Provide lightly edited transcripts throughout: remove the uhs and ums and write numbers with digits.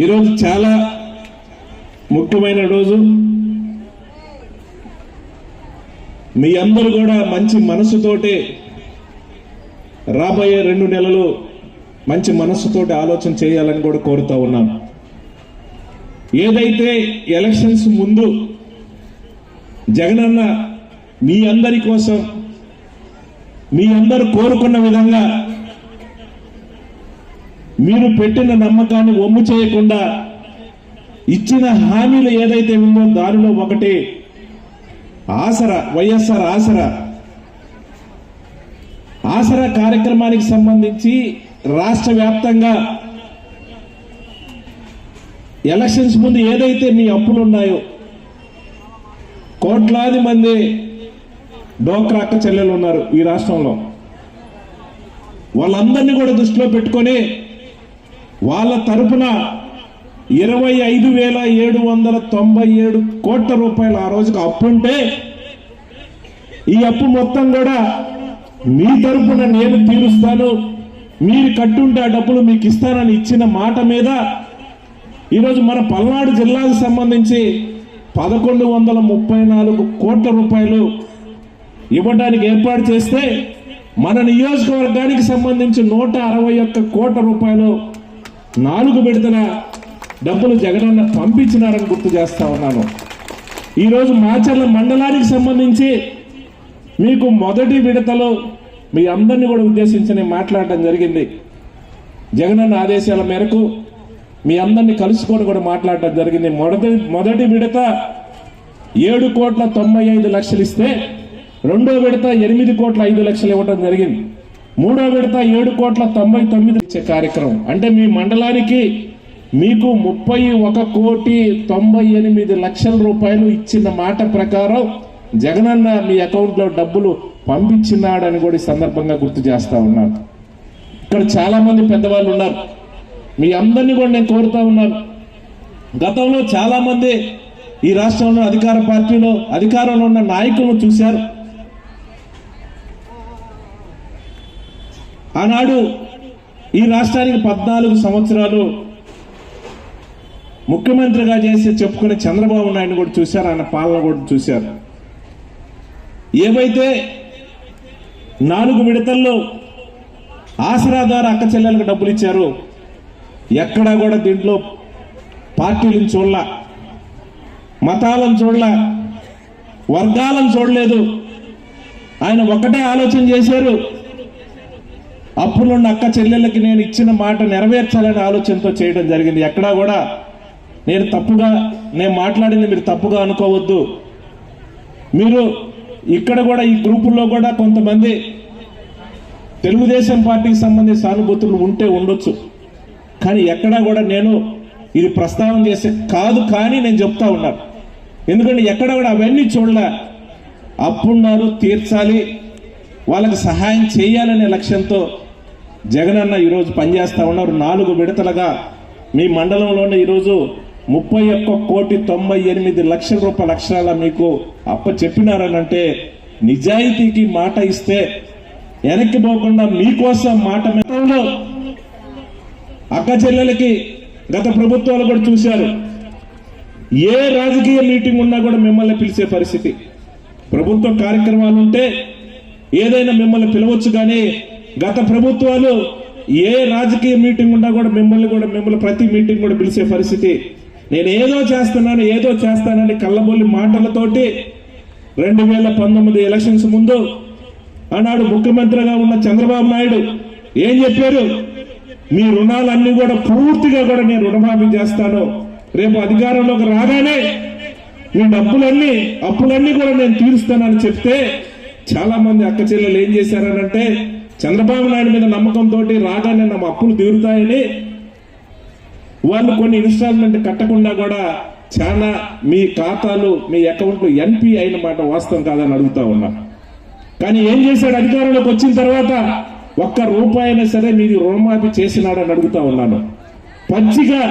ఈరోజు చాలా ముఖ్యమైన రోజు. మీ అందరూ కూడా మంచి మనసుతోటి రాబోయే 2 నెలలు మంచి మనసుతోటి ఆలోచన చేయాలని కూడా కోరుతా ఉన్నాం. ఏదైతే ఎలక్షన్స్ ముందు జగనన్న మీ అందరి కోసం మీ అందరూ కోరుకున్న విధంగా మీరు పెట్టిన నమ్మకాన్ని వమ్ము చేయకుండా ఇచ్చిన హామీలు ఏదైతే ఉందో దానిలో ఒకటి ఆసరా, వైఎస్ఆర్ ఆసరా కార్యక్రమానికి సంబంధించి రాష్ట్ర వ్యాప్తంగా ఎలక్షన్స్ ముందు ఏదైతే మీ అప్పులు ఉన్నాయో, కోట్లాది మంది డోక్రా అక్క చెల్లెలు ఉన్నారు ఈ రాష్ట్రంలో, వాళ్ళందరినీ కూడా దృష్టిలో పెట్టుకొని వాళ్ళ తరపున 25,797 కోట్ల రూపాయలు ఆ రోజుకు అప్పుంటే ఈ అప్పు మొత్తం కూడా మీ తరపున నేను తీరుస్తాను, మీరు కట్టుంటే ఆ డబ్బులు మీకు ఇస్తానని ఇచ్చిన మాట మీద ఈరోజు మన పల్నాడు జిల్లాకు సంబంధించి 1,134 కోట్ల రూపాయలు ఇవ్వడానికి ఏర్పాటు చేస్తే మన నియోజకవర్గానికి సంబంధించి 161 కోట్ల రూపాయలు 4 విడతల డబ్బులు జగనన్న పంపించినారని గుర్తు చేస్తా ఉన్నాను. ఈరోజు మాచర్ల మండలానికి సంబంధించి మీకు మొదటి విడతలో మీ అందరినీ కూడా ఉద్దేశించి మాట్లాడటం జరిగింది. జగనన్న ఆదేశాల మేరకు మీ అందరినీ కలుసుకొని కూడా మాట్లాడటం జరిగింది. మొదటి విడత 7,95,00,000 ఇస్తే రెండో విడత 8,05,00,000 ఇవ్వడం జరిగింది. మూడో విడత 7,99,00,000 ఇచ్చే కార్యక్రమం. అంటే మీ మండలానికి మీకు 31,98,00,000 రూపాయలు ఇచ్చిన మాట ప్రకారం జగనన్న మీ అకౌంట్లో డబ్బులు పంపించినాడని కూడా ఈ సందర్భంగా గుర్తు చేస్తా ఉన్నాను. ఇక్కడ చాలా మంది పెద్దవాళ్ళు ఉన్నారు, మీ అందరినీ కూడా నేను కోరుతా ఉన్నాను. గతంలో చాలా మంది ఈ రాష్ట్రంలో అధికార పార్టీలో అధికారంలో ఉన్న నాయకులను చూశారు. ఆనాడు ఈ రాష్ట్రానికి 14 సంవత్సరాలు ముఖ్యమంత్రిగా చేసి చెప్పుకునే చంద్రబాబు నాయుడు కూడా చూశారు, ఆయన పాలన కూడా చూశారు. ఏవైతే 4 విడతల్లో ఆసరా ద్వారా అక్క చెల్లెలకు డబ్బులు ఇచ్చారు, ఎక్కడా కూడా దీంట్లో పార్టీలను చూడలా, మతాలను చూడలా, వర్గాలను చూడలేదు. ఆయన ఒకటే ఆలోచన చేశారు, అప్పులున్న అక్క చెల్లెళ్ళకి నేను ఇచ్చిన మాట నెరవేర్చాలనే ఆలోచనతో చేయడం జరిగింది. ఎక్కడా కూడా నేను మాట్లాడింది మీరు తప్పుగా అనుకోవద్దు. మీరు ఇక్కడ కూడా ఈ గ్రూపుల్లో కూడా కొంతమంది తెలుగుదేశం పార్టీకి సంబంధించిన సానుభూతులు ఉంటే ఉండొచ్చు, కానీ ఎక్కడా కూడా నేను ఇది ప్రస్తావన చేసే కాదు. కానీ నేను చెప్తా ఉన్నాను, ఎందుకంటే ఎక్కడ కూడా అవన్నీ చూడలే. అప్పున్నారు, తీర్చాలి, వాళ్ళకి సహాయం చేయాలనే లక్ష్యంతో జగనన్న ఈరోజు పనిచేస్తా ఉన్నారు. 4 విడతలుగా మీ మండలంలోనే ఈరోజు 31,98,00,000 రూపాయల అక్షరాల మీకు అప్ప చెప్పినారనంటే నిజాయితీకి మాట ఇస్తే వెనక్కి పోకుండా మీకోసం మాట మీద అక్క చెల్లెలకి గత ప్రభుత్వాలు కూడా చూశారు. ఏ రాజకీయ మీటింగ్ ఉన్నా కూడా మిమ్మల్ని పిలిచే పరిస్థితి, ప్రభుత్వ కార్యక్రమాలు ఉంటే ఏదైనా మిమ్మల్ని పిలవచ్చు. కానీ గత ప్రభుత్వాలు ఏ రాజకీయ మీటింగ్ ఉన్నా కూడా మిమ్మల్ని ప్రతి మీటింగ్ కూడా పిలిచే పరిస్థితి. నేను ఏదో చేస్తానని కళ్ళబొల్లి మాటలతోటి 2019 ఎలక్షన్స్ ముందు ఆనాడు ముఖ్యమంత్రిగా ఉన్న చంద్రబాబు నాయుడు ఏం చెప్పారు, మీ రుణాలన్నీ కూడా పూర్తిగా కూడా నేను రుణమాఫీ చేస్తాను, రేపు అధికారంలోకి రాగానే మీ అప్పులన్నీ కూడా నేను తీరుస్తానని చెప్తే చాలా మంది అక్క చెల్లెలు ఏం చేశారనంటే చంద్రబాబు నాయుడు మీద నమ్మకంతో రాగానే నా అప్పులు తీరుతాయని వాళ్ళు కొన్ని ఇన్స్టాల్మెంట్ కట్టకుండా కూడా చాలా మీ ఖాతాలు మీ అకౌంట్లు ఎన్పి అయిన మాట వాస్తవం కాదని అడుగుతా ఉన్నా. కానీ ఏం చేశాడు, అధికారంలోకి వచ్చిన తర్వాత ₹1 అయినా సరే మీరు రుణమాఫీ చేసినాడని అడుగుతా ఉన్నాను. పచ్చిగా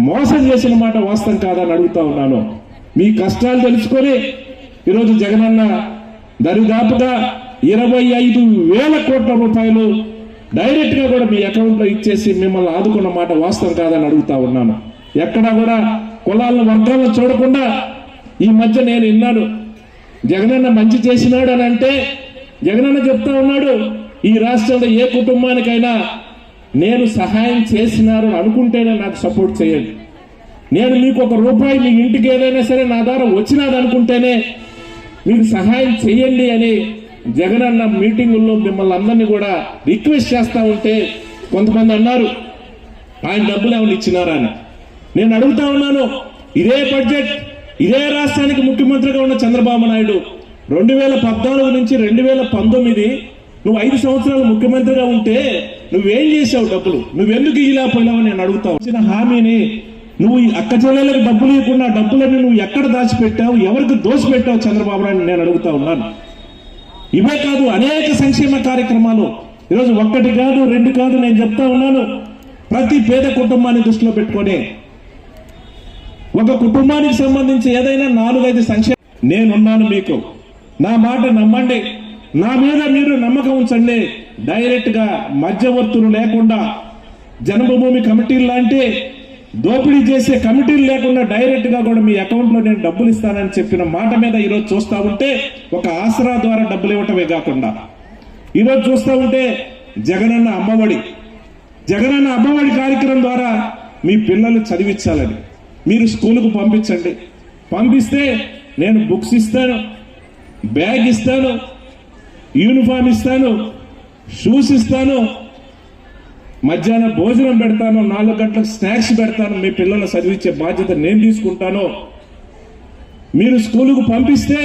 మోసం చేసిన మాట వాస్తవం కాదని అడుగుతా ఉన్నాను. మీ కష్టాలు తెలుసుకొని ఈరోజు జగనన్న దరిదాపుగా 25,000 కోట్ల రూపాయలు డైరెక్ట్ గా కూడా మీ అకౌంట్ లో ఇచ్చేసి మిమ్మల్ని ఆదుకున్న మాట వాస్తవం కాదని అడుగుతా ఉన్నాను. ఎక్కడా కూడా కులాలను వర్గాలను చూడకుండా ఈ మధ్య నేను విన్నాను, జగనన్న మంచి చేసినాడు అని అంటే జగనన్న చెప్తా ఉన్నాడు, ఈ రాష్ట్రంలో ఏ కుటుంబానికైనా నేను సహాయం చేసినారు అనుకుంటేనే నాకు సపోర్ట్ చేయండి, నేను మీకు ₹1 మీ ఇంటికి ఏదైనా సరే నా ద్వారా వచ్చినాది అనుకుంటేనే మీకు సహాయం చేయండి అని జగనన్న మీటింగుల్లో మిమ్మల్ని అందరినీ కూడా రిక్వెస్ట్ చేస్తా ఉంటే కొంతమంది అన్నారు ఆయన డబ్బులు ఏమైనా ఇచ్చినారా అని. నేను అడుగుతా ఉన్నాను, ఇదే బడ్జెట్ ఇదే రాష్ట్రానికి ముఖ్యమంత్రిగా ఉన్న చంద్రబాబు నాయుడు 2014 నుంచి 2019 నువ్వు 5 సంవత్సరాలు ముఖ్యమంత్రిగా ఉంటే నువ్వేం చేసావు? డబ్బులు నువ్వెందుకు ఇలాపోయినావు నేను అడుగుతావు. ఇచ్చిన హామీని నువ్వు అక్క చెల్లెలకు డబ్బులు ఇవ్వకుండా డబ్బులని నువ్వు ఎక్కడ దాచిపెట్టావు, ఎవరికి దోచిపెట్టావు చంద్రబాబు నాయుడు నేను అడుగుతా ఉన్నాను. ఇవే కాదు అనేక సంక్షేమ కార్యక్రమాలు ఈరోజు 1 కాదు 2 కాదు నేను చెప్తా ఉన్నాను. ప్రతి పేద కుటుంబాన్ని దృష్టిలో పెట్టుకొని ఒక కుటుంబానికి సంబంధించి ఏదైనా 4-5 సంక్షేమ నేనున్నాను, మీకు నా మాట నమ్మండి, నా మీద మీరు నమ్మకం ఉంచండి. డైరెక్ట్ గా మధ్యవర్తులు లేకుండా జన్మభూమి కమిటీలు లాంటి దోపిడీ చేసే కమిటీలు లేకుండా డైరెక్ట్ గా కూడా మీ అకౌంట్ లో నేను డబ్బులు ఇస్తానని చెప్పిన మాట మీద ఈరోజు చూస్తా ఉంటే ఒక ఆసరా ద్వారా డబ్బులు ఇవ్వటమే కాకుండా ఈరోజు చూస్తా ఉంటే జగనన్న అమ్మఒడి కార్యక్రమం ద్వారా మీ పిల్లలు చదివించాలని మీరు స్కూలుకు పంపించండి. పంపిస్తే నేను బుక్స్ ఇస్తాను, బ్యాగ్ ఇస్తాను, యూనిఫామ్ ఇస్తాను, షూస్ ఇస్తాను, మధ్యాహ్నం భోజనం పెడతాను, 4 గంటలకు స్నాక్స్ పెడతాను, మీ పిల్లలు చదివించే బాధ్యత నేను తీసుకుంటాను. మీరు స్కూలుకు పంపిస్తే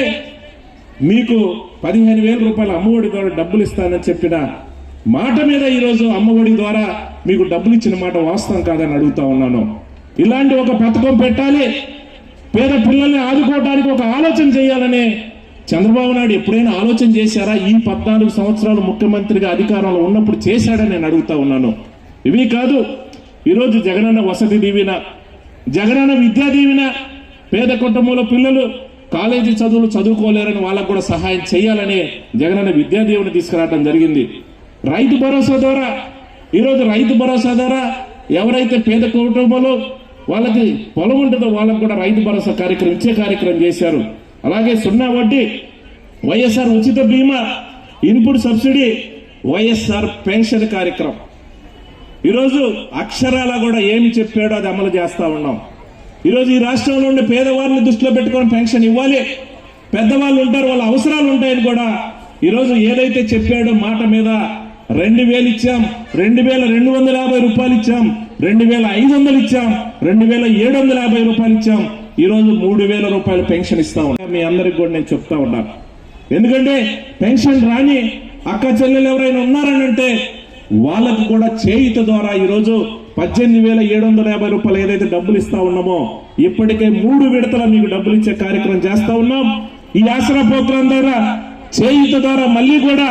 మీకు ₹15,000 అమ్మఒడి ద్వారా డబ్బులు ఇస్తానని చెప్పిన మాట మీద ఈరోజు అమ్మఒడి ద్వారా మీకు డబ్బులు ఇచ్చిన మాట వాస్తవం కాదని అడుగుతా ఉన్నాను. ఇలాంటి ఒక పథకం పెట్టాలి, పేద పిల్లల్ని ఆదుకోవడానికి ఒక ఆలోచన చేయాలని చంద్రబాబు నాయుడు ఎప్పుడైనా ఆలోచన చేశారా? ఈ 14 సంవత్సరాలు ముఖ్యమంత్రిగా అధికారంలో ఉన్నప్పుడు చేశాడని నేను అడుగుతా ఉన్నాను. ఇవి కాదు, ఈరోజు జగనన్న వసతి దీవెన, జగనన్న విద్యా దీవెన, పేద కుటుంబంలో పిల్లలు కాలేజీ చదువులు చదువుకోలేరని వాళ్ళకు కూడా సహాయం చేయాలని జగనన్న విద్యా దీవెన తీసుకురావడం జరిగింది. రైతు భరోసా ద్వారా ఈరోజు ఎవరైతే పేద కుటుంబంలో వాళ్ళకి పొలం ఉంటుందో వాళ్ళకు కూడా రైతు భరోసా కార్యక్రమం ఇచ్చే కార్యక్రమం చేశారు. అలాగే 0 వడ్డీ, వైఎస్ఆర్ ఉచిత బీమా, ఇన్పుట్ సబ్సిడీ, వైఎస్ఆర్ పెన్షన్ కార్యక్రమం. ఈరోజు అక్షరాల కూడా ఏమి చెప్పాడో అది అమలు చేస్తా ఉన్నాం. ఈరోజు ఈ రాష్ట్రంలో ఉండే పేదవారిని దృష్టిలో పెట్టుకొని పెన్షన్ ఇవ్వాలి, పెద్దవాళ్ళు ఉంటారు వాళ్ళ అవసరాలు ఉంటాయని కూడా ఈరోజు ఏదైతే చెప్పాడో మాట మీద 2,000 ఇచ్చాం, 2,250 రూపాయలు ఇచ్చాం, 2,500 ఇచ్చాం, 2,750 రూపాయలు ఇచ్చాం. ఈరోజు 3,000 రూపాయలు పెన్షన్ ఇస్తా ఉన్నా. మీ అందరికి కూడా నేను చెప్తా ఉన్నాను, ఎందుకంటే పెన్షన్ రాని అక్క చెల్లెలు ఎవరైనా ఉన్నారనంటే వాళ్ళకు కూడా చేయుత ద్వారా ఈరోజు 18,750 రూపాయలు ఏదైతే డబ్బులు ఇస్తా ఉన్నామో ఇప్పటికే 3 విడతల మీకు డబ్బులు ఇచ్చే కార్యక్రమం చేస్తా ఉన్నాం. ఈ ఆసరా ప్రోగ్రాం ద్వారా చేయుత ద్వారా మళ్ళీ కూడా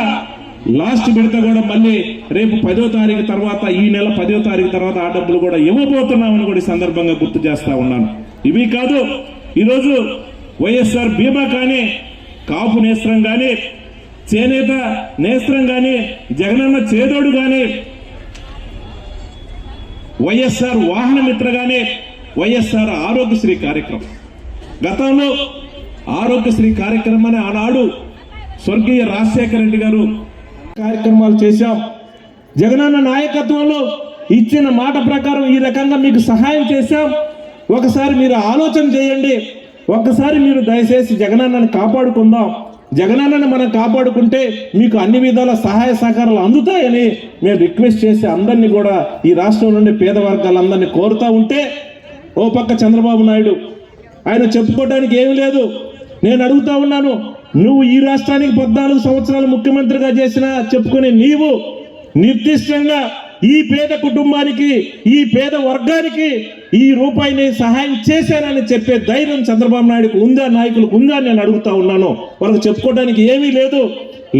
లాస్ట్ విడత కూడా మళ్ళీ రేపు 10వ తారీఖు తర్వాత, ఈ నెల 10వ తారీఖు తర్వాత ఆ డబ్బులు కూడా ఇవ్వబోతున్నామని కూడా ఈ సందర్భంగా గుర్తు చేస్తా ఉన్నాను. ఇవి కాదు, ఈరోజు వైఎస్ఆర్ బీమా కానీ, కాపు నేస్త్రం కానీ, చేనేత నేస్త్రం కానీ, జగనన్న చేదోడు కానీ, వైఎస్ఆర్ వాహన మిత్ర కానీ, వైఎస్ఆర్ ఆరోగ్యశ్రీ కార్యక్రమం. గతంలో ఆరోగ్యశ్రీ కార్యక్రమాన్ని ఆనాడు స్వర్గీయ రాజశేఖర రెడ్డి గారు కార్యక్రమాలు చేశాం. జగనన్న నాయకత్వంలో ఇచ్చిన మాట ప్రకారం ఈ రకంగా మీకు సహాయం చేశాం. ఒకసారి మీరు ఆలోచన చేయండి, ఒక్కసారి మీరు దయచేసి జగనన్నని కాపాడుకుందాం. జగనన్నని మనం కాపాడుకుంటే మీకు అన్ని విధాల సహాయ సహకారాలు అందుతాయని మేము రిక్వెస్ట్ చేసి అందరినీ కూడా ఈ రాష్ట్రం నుండి పేద వర్గాలందరినీ కోరుతా ఉంటే, ఓ పక్క చంద్రబాబు నాయుడు ఆయన చెప్పుకోవడానికి ఏమీ లేదు. నేను అడుగుతా ఉన్నాను, నువ్వు ఈ రాష్ట్రానికి 14 సంవత్సరాలు ముఖ్యమంత్రిగా చేసినా చెప్పుకునే నీవు నిర్దిష్టంగా ఈ పేద కుటుంబానికి, ఈ పేద వర్గానికి ఈ రూపాయిని సహాయం చేశానని చెప్పే ధైర్యం చంద్రబాబు నాయుడుకు ఉందా, నాయకులకు ఉందా నేను అడుగుతా ఉన్నాను. వాళ్ళకి చెప్పుకోవడానికి ఏమీ లేదు.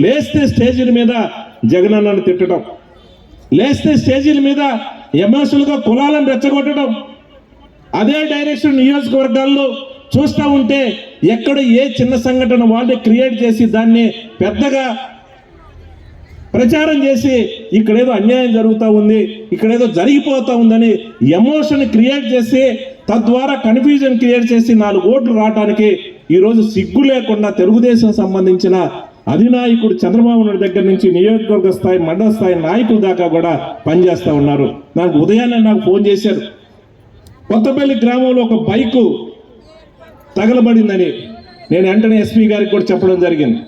లేస్తే స్టేజీల మీద జగనన్నను తిట్టడం, లేస్తే స్టేజీల మీద ఎమోషనల్గా కులాలను రెచ్చగొట్టడం, అదే డైరెక్షన్ నియోజకవర్గాల్లో చూస్తూ ఉంటే ఎక్కడ ఏ చిన్న సంఘటన వాళ్ళే క్రియేట్ చేసి దాన్ని పెద్దగా ప్రచారం చేసి ఇక్కడేదో అన్యాయం జరుగుతూ ఉంది, ఇక్కడేదో జరిగిపోతూ ఉందని ఎమోషన్ క్రియేట్ చేసి తద్వారా కన్ఫ్యూజన్ క్రియేట్ చేసి 4 ఓట్లు రావడానికి ఈరోజు సిగ్గు లేకుండా తెలుగుదేశం సంబంధించిన అధినాయకుడు చంద్రబాబు నాయుడు దగ్గర నుంచి నియోజకవర్గ స్థాయి మండల స్థాయి నాయకుల దాకా కూడా పనిచేస్తూ ఉన్నారు. నాకు ఉదయాన్నే నాకు ఫోన్ చేశారు, కొత్తపల్లి గ్రామంలో ఒక బైకు తగలబడిందని. నేను వెంటనే ఎస్పీ గారికి కూడా చెప్పడం జరిగింది,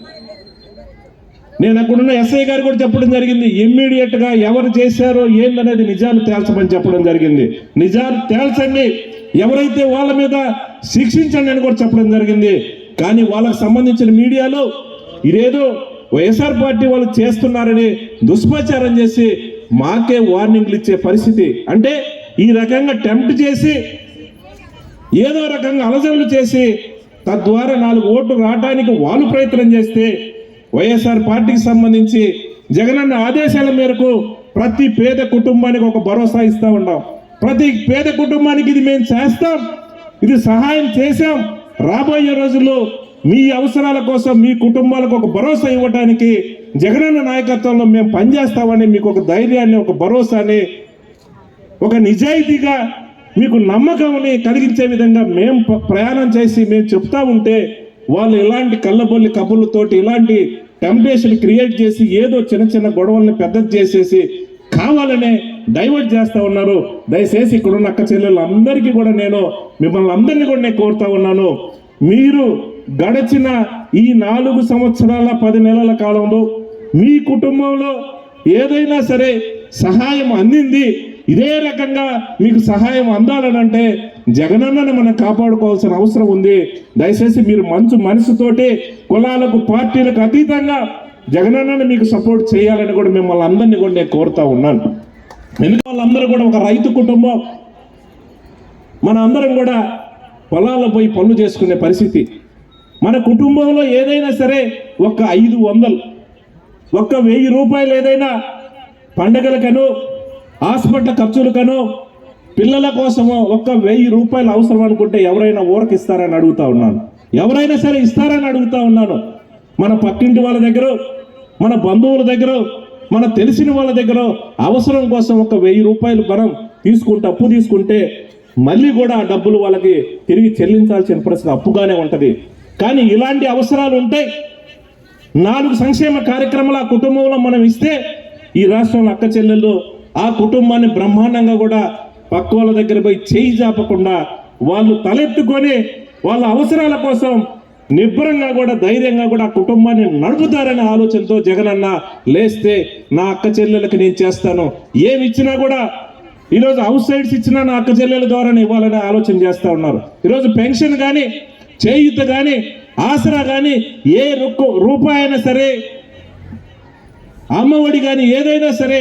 నేను అక్కడున్న ఎస్ఐ గారు కూడా చెప్పడం జరిగింది. ఇమ్మీడియట్ గా ఎవరు చేశారో ఏందనేది నిజాలు తేల్చమని చెప్పడం జరిగింది. నిజాలు తేల్చండి, ఎవరైతే వాళ్ళ మీద శిక్షించండి అని కూడా చెప్పడం జరిగింది. కానీ వాళ్ళకు సంబంధించిన మీడియాలో ఇదేదో వైఎస్ఆర్ పార్టీ వాళ్ళు చేస్తున్నారని దుష్ప్రచారం చేసి మాకే వార్నింగ్లు ఇచ్చే పరిస్థితి. అంటే ఈ రకంగా టెంప్ట్ చేసి ఏదో రకంగా అలజడులు చేసి తద్వారా 4 ఓట్లు రావడానికి వాళ్ళు ప్రయత్నం చేస్తే వైఎస్ఆర్ పార్టీకి సంబంధించి జగనన్న ఆదేశాల మేరకు ప్రతి పేద కుటుంబానికి ఒక భరోసా ఇస్తా ఉన్నాం. ప్రతి పేద కుటుంబానికి ఇది మేము చేస్తాం, ఇది సహాయం చేశాం. రాబోయే రోజుల్లో మీ అవసరాల కోసం మీ కుటుంబాలకు ఒక భరోసా ఇవ్వడానికి జగనన్న నాయకత్వంలో మేము పనిచేస్తామని మీకు ఒక ధైర్యాన్ని, ఒక భరోసాని, ఒక నిజాయితీగా మీకు నమ్మకంని కలిగించే విధంగా మేము ప్రయాణం చేసి మేము చెప్తా ఉంటే వాళ్ళు ఇలాంటి కళ్ళబొల్లి కబుర్లతోటి ఇలాంటి టెంప్టేషన్ క్రియేట్ చేసి ఏదో చిన్న చిన్న గొడవల్ని పెద్దది చేసేసి కావాలనే డైవర్ట్ చేస్తూ ఉన్నారు. దయచేసి ఇక్కడున్న అక్క చెల్లెళ్ళు అందరికీ కూడా నేను మిమ్మల్ని అందరినీ కూడా నేను కోరుతా ఉన్నాను, మీరు గడిచిన ఈ 4 సంవత్సరాల 10 నెలల కాలంలో మీ కుటుంబంలో ఏదైనా సరే సహాయం అందింది, ఇదే రకంగా మీకు సహాయం అందాలనంటే జగనన్నను మనం కాపాడుకోవాల్సిన అవసరం ఉంది. దయచేసి మీరు మంచి మనసుతోటి కులాలకు పార్టీలకు అతీతంగా జగనన్నను మీకు సపోర్ట్ చేయాలని కూడా మిమ్మల్ని అందరినీ కూడా నేను కోరుతా ఉన్నాను. ఎందుకంటే వాళ్ళందరూ కూడా ఒక రైతు కుటుంబం, మన అందరం కూడా పొలాల్లో పోయి పనులు చేసుకునే పరిస్థితి. మన కుటుంబంలో ఏదైనా సరే ఒక 500 ఒక 1000 రూపాయలు ఏదైనా పండగలకనో హాస్పిటల్ ఖర్చులకనో పిల్లల కోసమో ఒక 1000 రూపాయలు అవసరం అనుకుంటే ఎవరైనా ఊరకి ఇస్తారని అడుగుతా ఉన్నాను, ఎవరైనా సరే ఇస్తారని అడుగుతా ఉన్నాను. మన పక్కింటి వాళ్ళ దగ్గర, మన బంధువుల దగ్గర, మన తెలిసిన వాళ్ళ దగ్గర అవసరం కోసం ఒక 1000 రూపాయలు మనం తీసుకుంటే, అప్పు తీసుకుంటే మళ్ళీ కూడా ఆ డబ్బులు వాళ్ళకి తిరిగి చెల్లించాల్సిన పరిస్థితి అప్పుగానే ఉంటుంది. కానీ ఇలాంటి అవసరాలు ఉంటాయి. 4 సంక్షేమ కార్యక్రమాలు ఆ కుటుంబంలో మనం ఇస్తే ఈ రాష్ట్రంలో అక్క చెల్లెళ్ళు ఆ కుటుంబాన్ని బ్రహ్మాండంగా కూడా పక్క వాళ్ళ దగ్గర పోయి చేయి జాపకుండా వాళ్ళు తలెత్తుకొని వాళ్ళ అవసరాల కోసం నిబ్బరంగా కూడా ధైర్యంగా కూడా ఆ కుటుంబాన్ని నడుపుతారనే ఆలోచనతో జగనన్న లేస్తే నా అక్క చెల్లెలకు నేను చేస్తాను, ఏమి ఇచ్చినా కూడా ఈరోజు హౌస్ సైడ్స్ ఇచ్చినా నా అక్క చెల్లెల ద్వారానే ఇవ్వాలనే ఆలోచన చేస్తూ ఉన్నారు. ఈరోజు పెన్షన్ కానీ, చేయూత కానీ, ఆసరా కానీ, ఏ రూపాయి అయినా సరే, అమ్మఒడి కానీ ఏదైనా సరే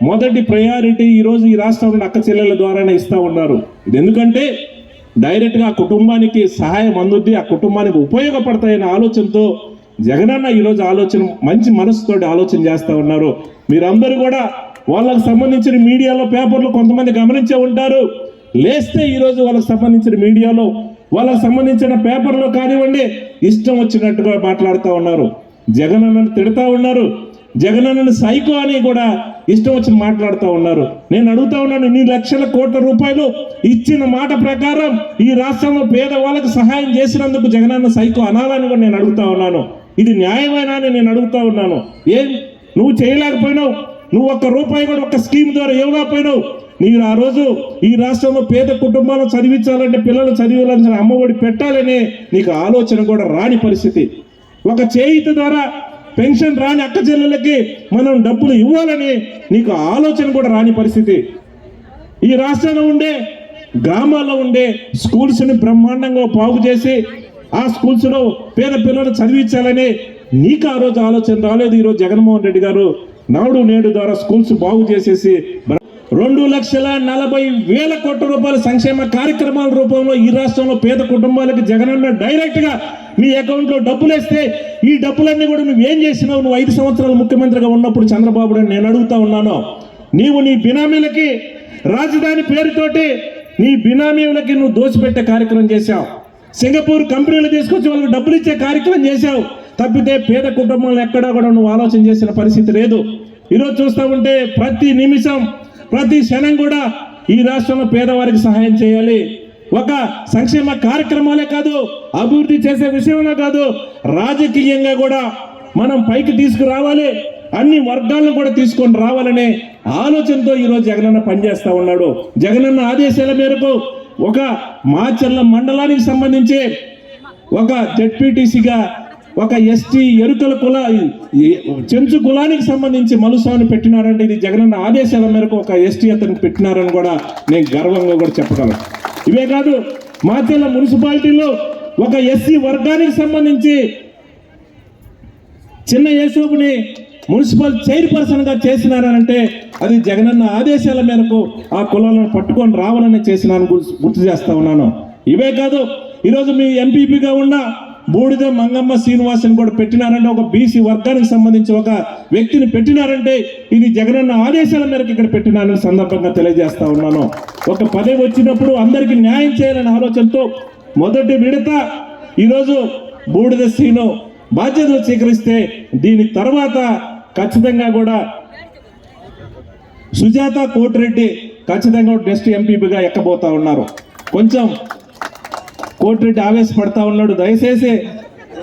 మొదటి ప్రయారిటీ ఈరోజు ఈ రాష్ట్రంలో అక్క చెల్లెల ద్వారానే ఇస్తూ ఉన్నారు. ఇది ఎందుకంటే డైరెక్ట్గా ఆ కుటుంబానికి సహాయం అందుద్ది, ఆ కుటుంబానికి ఉపయోగపడతాయనే ఆలోచనతో జగనన్న ఈరోజు మంచి మనసుతో ఆలోచన చేస్తూ ఉన్నారు. మీరందరూ కూడా వాళ్ళకు సంబంధించిన మీడియాలో పేపర్లు కొంతమంది గమనించే ఉంటారు. లేస్తే ఈరోజు వాళ్ళకి సంబంధించిన మీడియాలో వాళ్ళకు సంబంధించిన పేపర్లో కానివ్వండి ఇష్టం వచ్చినట్టుగా మాట్లాడుతూ ఉన్నారు, జగనన్నను తిడుతూ ఉన్నారు, జగనన్నను సైకో అని కూడా ఇష్టం వచ్చి మాట్లాడుతూ ఉన్నారు. నేను అడుగుతా ఉన్నాను, 2 లక్షల కోట్ల రూపాయలు ఇచ్చిన మాట ప్రకారం ఈ రాష్ట్రంలో పేదవాళ్ళకు సహాయం చేసినందుకు జగనన్న సైకో అనాలని కూడా నేను అడుగుతా ఉన్నాను. ఇది న్యాయమేనా అని నేను అడుగుతా ఉన్నాను. ఏం నువ్వు చేయలేకపోయినావు, నువ్వు 1 రూపాయి కూడా ఒక స్కీమ్ ద్వారా ఇవ్వకపోయినావు. మీరు ఆ రోజు ఈ రాష్ట్రంలో పేద కుటుంబాలను చదివించాలంటే, పిల్లలు చదివించాలని అమ్మఒడి పెట్టాలని నీకు ఆలోచన కూడా రాని పరిస్థితి. ఒక చేయూత ద్వారా పెన్షన్ రాని అక్క చెల్లెలకి మనం డబ్బులు ఇవ్వాలని నీకు ఆలోచన కూడా రాని పరిస్థితి. ఈ రాష్ట్రంలో ఉండే గ్రామాల్లో ఉండే స్కూల్స్ని బ్రహ్మాండంగా బాగు చేసి ఆ స్కూల్స్లో పేద పిల్లలు చదివించాలని నీకు ఆ రోజు ఆలోచన రాలేదు. ఈరోజు జగన్మోహన్ రెడ్డి గారు నాడు నేడు ద్వారా స్కూల్స్ బాగు చేసేసి 2,40,000 కోట్ల రూపాయల సంక్షేమ కార్యక్రమాల రూపంలో ఈ రాష్ట్రంలో పేద కుటుంబాలకు జగనన్న డైరెక్ట్ గా మీ అకౌంట్ లో డబ్బులు వేస్తే ఈ డబ్బులన్నీ కూడా నువ్వు ఏం చేసినావు? నువ్వు 5 సంవత్సరాలు ముఖ్యమంత్రిగా ఉన్నప్పుడు చంద్రబాబు నాయుడు నేను అడుగుతా ఉన్నాను, నీవు నీ బినామీలకి రాజధాని పేరుతోటి నీ బినామీలకి నువ్వు దోచిపెట్టే కార్యక్రమం చేశావు. సింగపూర్ కంపెనీలు తీసుకొచ్చి వాళ్ళకి డబ్బులు ఇచ్చే కార్యక్రమం చేశావు. తప్పితే పేద కుటుంబాలను ఎక్కడా కూడా నువ్వు ఆలోచన చేసిన పరిస్థితి లేదు. ఈరోజు చూస్తూ ఉంటే ప్రతి నిమిషం ప్రతి క్షణం కూడా ఈ రాష్ట్రంలో పేదవారికి సహాయం చేయాలి. ఒక సంక్షేమ కార్యక్రమాలే కాదు, అభివృద్ధి చేసే విషయంలో కాదు, రాజకీయంగా కూడా మనం పైకి తీసుకురావాలి, అన్ని వర్గాలను కూడా తీసుకొని రావాలనే ఆలోచనతో ఈరోజు జగనన్న పనిచేస్తా ఉన్నాడు. జగనన్న ఆదేశాల మేరకు ఒక మాచర్ల మండలానికి సంబంధించి ఒక జెడ్పీటీసీగా ఒక ఎస్టీ ఎరుకల చెంచు కులానికి సంబంధించి మలుసాని పెట్టినారంటే ఇది జగనన్న ఆదేశాల మేరకు ఒక ఎస్టీ అతనికి పెట్టినారని కూడా నేను గర్వంగా కూడా చెప్పగలను. ఇవే కాదు, మాచర్ల మున్సిపాలిటీలో ఒక ఎస్సీ వర్గానికి సంబంధించి చిన్న యేసోబుని మున్సిపల్ చైర్పర్సన్ గా చేసినారంటే అది జగనన్న ఆదేశాల మేరకు ఆ కులాలను పట్టుకొని రావాలని చేసినాను గుర్తు చేస్తా ఉన్నాను. ఇవే కాదు, ఈరోజు మీ ఎంపీపీగా ఉన్న బూడిద మంగమ్మ శ్రీనివాసన్ కూడా పెట్టినారంటే ఒక బీసీ వర్గానికి సంబంధించి ఒక వ్యక్తిని పెట్టినారంటే ఇది జగనన్న ఆదేశాల మేరకు ఇక్కడ పెట్టినారని సందర్భంగా తెలియజేస్తా ఉన్నాను. ఒక పదవి వచ్చినప్పుడు అందరికీ న్యాయం చేయాలనే ఆలోచనతో మొదటి విడత ఈరోజు బూడిద శ్రీను బాధ్యతలు స్వీకరిస్తే దీని తర్వాత ఖచ్చితంగా కూడా సుజాత కోటిరెడ్డి ఖచ్చితంగా నెక్స్ట్ ఎంపీపీగా ఎక్కబోతా ఉన్నారు. కొంచెం కోటిరెడ్డి ఆవేశపడతా ఉన్నాడు, దయచేసి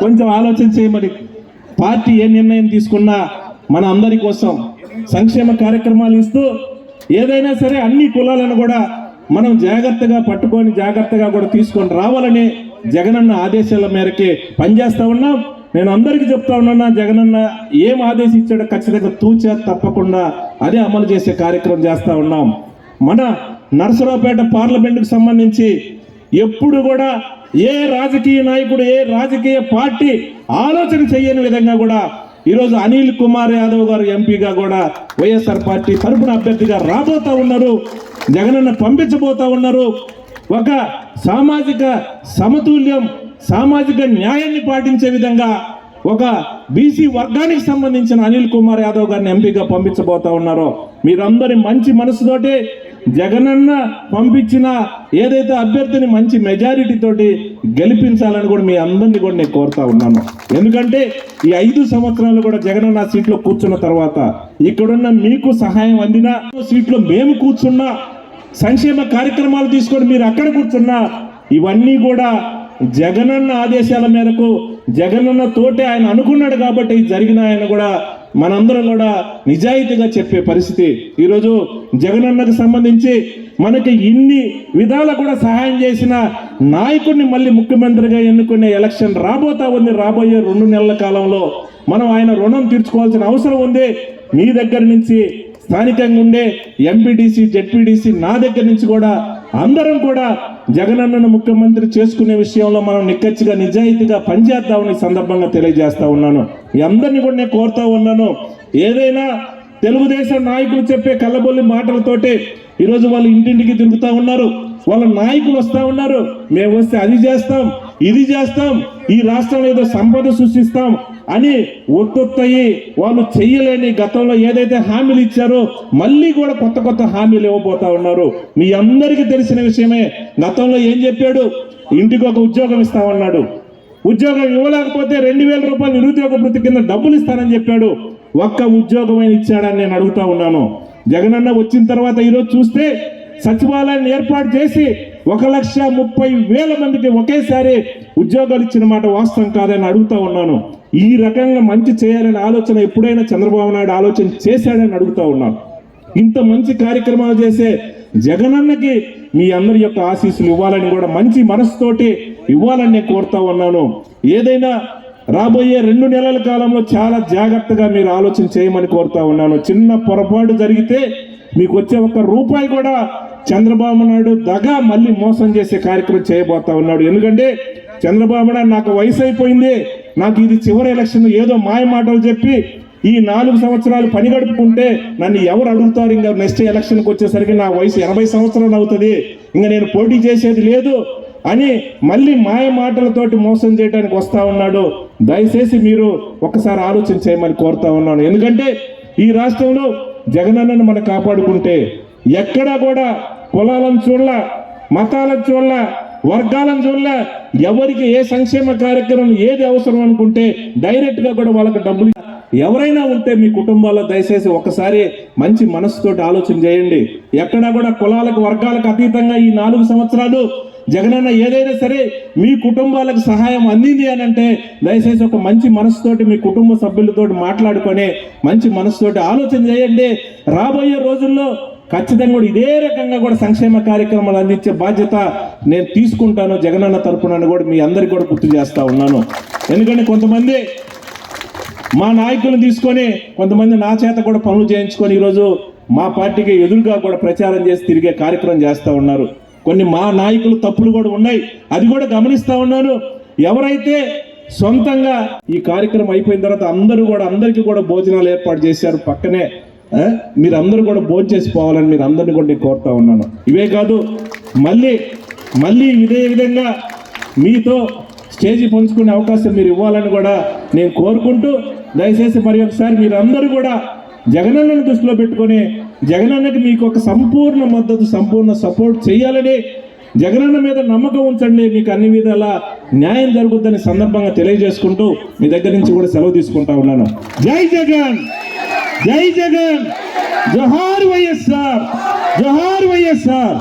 కొంచెం ఆలోచన చేయమని. పార్టీ ఏ నిర్ణయం తీసుకున్నా మన అందరి కోసం సంక్షేమ కార్యక్రమాలు ఇస్తూ ఏదైనా సరే అన్ని కులాలను కూడా మనం జాగ్రత్తగా పట్టుకొని జాగ్రత్తగా కూడా తీసుకొని రావాలని జగనన్న ఆదేశాల మేరకే పనిచేస్తా ఉన్నాం. నేను అందరికీ చెప్తా ఉన్నా, జగనన్న ఏం ఆదేశించాడో ఖచ్చితంగా తూచా తప్పకుండా అదే అమలు చేసే కార్యక్రమం చేస్తా ఉన్నాం. మన నరసరావుపేట పార్లమెంటుకు సంబంధించి ఎప్పుడు కూడా ఏ రాజకీయ నాయకుడు ఏ రాజకీయ పార్టీ ఆలోచన చేయని విధంగా కూడా ఈరోజు అనిల్ కుమార్ యాదవ్ గారు ఎంపీగా కూడా వైఎస్ఆర్ పార్టీ తరఫున అభ్యర్థిగా రాబోతా ఉన్నారు. జగనన్న పంపించబోతా ఉన్నారు. ఒక సామాజిక సమతుల్యం, సామాజిక న్యాయాన్ని పాటించే విధంగా ఒక బీసీ వర్గానికి సంబంధించిన అనిల్ కుమార్ యాదవ్ గారిని ఎంపీగా పంపించబోతా ఉన్నారు. మీరందరి మంచి మనసుతోటి జగనన్న పంపించిన ఏదైతే అభ్యర్థిని మంచి మెజారిటీ తోటి గెలిపించాలని కూడా మీ అందరినీ కూడా నేను కోరుతా ఉన్నాను. ఎందుకంటే ఈ 5 సంవత్సరాలు కూడా జగనన్న సీట్లో కూర్చున్న తర్వాత ఇక్కడున్న మీకు సహాయం అందిన సీట్లో మేము కూర్చున్నా, సంక్షేమ కార్యక్రమాలు తీసుకొని మీరు అక్కడ కూర్చున్నా, ఇవన్నీ కూడా జగనన్న ఆదేశాల మేరకు జగనన్న తోటే ఆయన అనుకున్నాడు కాబట్టి జరిగిన ఆయన కూడా మనందరం కూడా నిజాయితీగా చెప్పే పరిస్థితి. ఈరోజు జగనన్నకు సంబంధించి మనకి ఇన్ని విధాలు కూడా సహాయం చేసిన నాయకుడిని మళ్ళీ ముఖ్యమంత్రిగా ఎన్నుకునే ఎలక్షన్ రాబోతా ఉంది. రాబోయే 2 నెలల కాలంలో మనం ఆయన రుణం తీర్చుకోవాల్సిన అవసరం ఉంది. మీ దగ్గర నుంచి స్థానికంగా ఉండే ఎంపీటీసీ జెడ్పీటీసీ నా దగ్గర నుంచి కూడా అందరం కూడా జగనన్నను ముఖ్యమంత్రి చేసుకునే విషయంలో మనం నిక్కచ్చిగా నిజాయితీగా పనిచేద్దామని సందర్భంగా తెలియజేస్తా ఉన్నాను. ఈ అందరినీ కూడా నేను కోరుతా ఉన్నాను. ఏదైనా తెలుగుదేశం నాయకులు చెప్పే కళ్ళబొల్లి మాటలతోటి ఈరోజు వాళ్ళు ఇంటింటికి తిరుగుతూ ఉన్నారు. వాళ్ళ నాయకులు వస్తూ ఉన్నారు, మేము వస్తే అది చేస్తాం ఇది చేస్తాం, ఈ రాష్ట్రంలో ఏదో సంపద సృష్టిస్తాం అని ఒత్తొత్తయి వాళ్ళు చెయ్యలేని గతంలో ఏదైతే హామీలు ఇచ్చారో మళ్ళీ కూడా కొత్త కొత్త హామీలు ఇవ్వబోతా ఉన్నారు. మీ అందరికీ తెలిసిన విషయమే. గతంలో ఏం చెప్పాడు? ఇంటికి ఒక ఉద్యోగం ఇస్తామన్నాడు. ఉద్యోగం ఇవ్వలేకపోతే 2000 రూపాయలు నిరుద్యోగ వృత్తి కింద డబ్బులు ఇస్తానని చెప్పాడు. ఒక్క ఉద్యోగమైన ఇచ్చాడని నేను అడుగుతా ఉన్నాను. జగనన్న వచ్చిన తర్వాత ఈరోజు చూస్తే సచివాలయాన్ని ఏర్పాటు చేసి 1,30,000 మందికి ఒకేసారి ఉద్యోగాలు ఇచ్చిన మాట వాస్తవం కాదని అడుగుతా ఉన్నాను. ఈ రకంగా మంచి చేయాలనే ఆలోచన ఎప్పుడైనా చంద్రబాబు నాయుడు ఆలోచన చేశాడని అడుగుతా ఉన్నాను. ఇంత మంచి కార్యక్రమాలు చేసే జగనన్నకి మీ అందరి యొక్క ఆశీస్సులు ఇవ్వాలని కూడా మంచి మనసుతోటి ఇవ్వాలని నేను కోరుతా ఉన్నాను. ఏదైనా రాబోయే 2 నెలల కాలంలో చాలా జాగ్రత్తగా మీరు ఆలోచన చేయమని కోరుతా ఉన్నాను. చిన్న పొరపాటు జరిగితే మీకు వచ్చే 1 రూపాయి కూడా చంద్రబాబు నాయుడు దగా మళ్ళీ మోసం చేసే కార్యక్రమం చేయబోతా ఉన్నాడు. ఎందుకంటే చంద్రబాబు నాయుడు నాకు వయసు అయిపోయింది, నాకు ఇది చివరి ఎలక్షన్, ఏదో మాయ మాటలు చెప్పి ఈ 4 సంవత్సరాలు పని గడుపుకుంటే నన్ను ఎవరు అడుగుతారు? ఇంకా నెక్స్ట్ ఎలక్షన్కి వచ్చేసరికి నా వయసు 80 సంవత్సరాలు అవుతుంది, ఇంకా నేను పోటీ చేసేది లేదు అని మళ్ళీ మాయ మాటలతోటి మోసం చేయడానికి వస్తా ఉన్నాడు. దయచేసి మీరు ఒకసారి ఆలోచన చేయమని కోరుతా ఉన్నాను. ఎందుకంటే ఈ రాష్ట్రంలో జగనన్నను మనం కాపాడుకుంటే ఎక్కడా కూడా కులాలను చూడాల, మతాలను చూడాల, వర్గాలను చూడలే, ఎవరికి ఏ సంక్షేమ కార్యక్రమం ఏది అవసరం అనుకుంటే డైరెక్ట్ గా కూడా వాళ్ళకి డబ్బులు. ఎవరైనా ఉంటే మీ కుటుంబాల్లో దయచేసి ఒకసారి మంచి మనసుతోటి ఆలోచన చేయండి. ఎక్కడా కూడా కులాలకు వర్గాలకు అతీతంగా ఈ 4 సంవత్సరాలు జగనన్న ఏదైనా సరే మీ కుటుంబాలకు సహాయం అందింది అని అంటే దయచేసి ఒక మంచి మనసుతోటి మీ కుటుంబ సభ్యులతోటి మాట్లాడుకొని మంచి మనసుతోటి ఆలోచన చేయండి. రాబోయే రోజుల్లో ఖచ్చితంగా కూడా ఇదే రకంగా కూడా సంక్షేమ కార్యక్రమాలు అందించే బాధ్యత నేను తీసుకుంటాను జగనన్న తరపున కూడా మీ అందరికీ కూడా గుర్తు చేస్తా ఉన్నాను. ఎందుకంటే కొంతమంది మా నాయకులను తీసుకొని కొంతమంది నా చేత కూడా పనులు చేయించుకొని ఈరోజు మా పార్టీకి ఎదురుగా కూడా ప్రచారం చేసి తిరిగే కార్యక్రమం చేస్తూ ఉన్నారు. కొన్ని మా నాయకులు తప్పులు కూడా ఉన్నాయి, అది కూడా గమనిస్తా ఉన్నాను. ఎవరైతే సొంతంగా ఈ కార్యక్రమం అయిపోయిన తర్వాత అందరికీ కూడా భోజనాలు ఏర్పాటు చేశారు పక్కనే, మీరందరూ కూడా భోజనం చేసి పోవాలని మీరు అందరినీ కూడా నేను కోరుతా ఉన్నాను. ఇవే కాదు, మళ్ళీ ఇదే విధంగా మీతో స్టేజీ పంచుకునే అవకాశం మీరు ఇవ్వాలని కూడా నేను కోరుకుంటూ దయచేసి మరి ఒకసారి మీరందరూ కూడా జగనన్నను దృష్టిలో పెట్టుకొని జగనన్నకి మీకు ఒక సంపూర్ణ మద్దతు, సంపూర్ణ సపోర్ట్ చేయాలని, జగనన్న మీద నమ్మకం ఉంచండి, మీకు అన్ని విధాల న్యాయం జరుగుతుందని సందర్భంగా తెలియజేసుకుంటూ మీ దగ్గర నుంచి కూడా సెలవు తీసుకుంటా ఉన్నాను. జై జగన్, జై జగన్, జోహార్ వైఎస్ఆర్, జోహార్ వైఎస్ఆర్.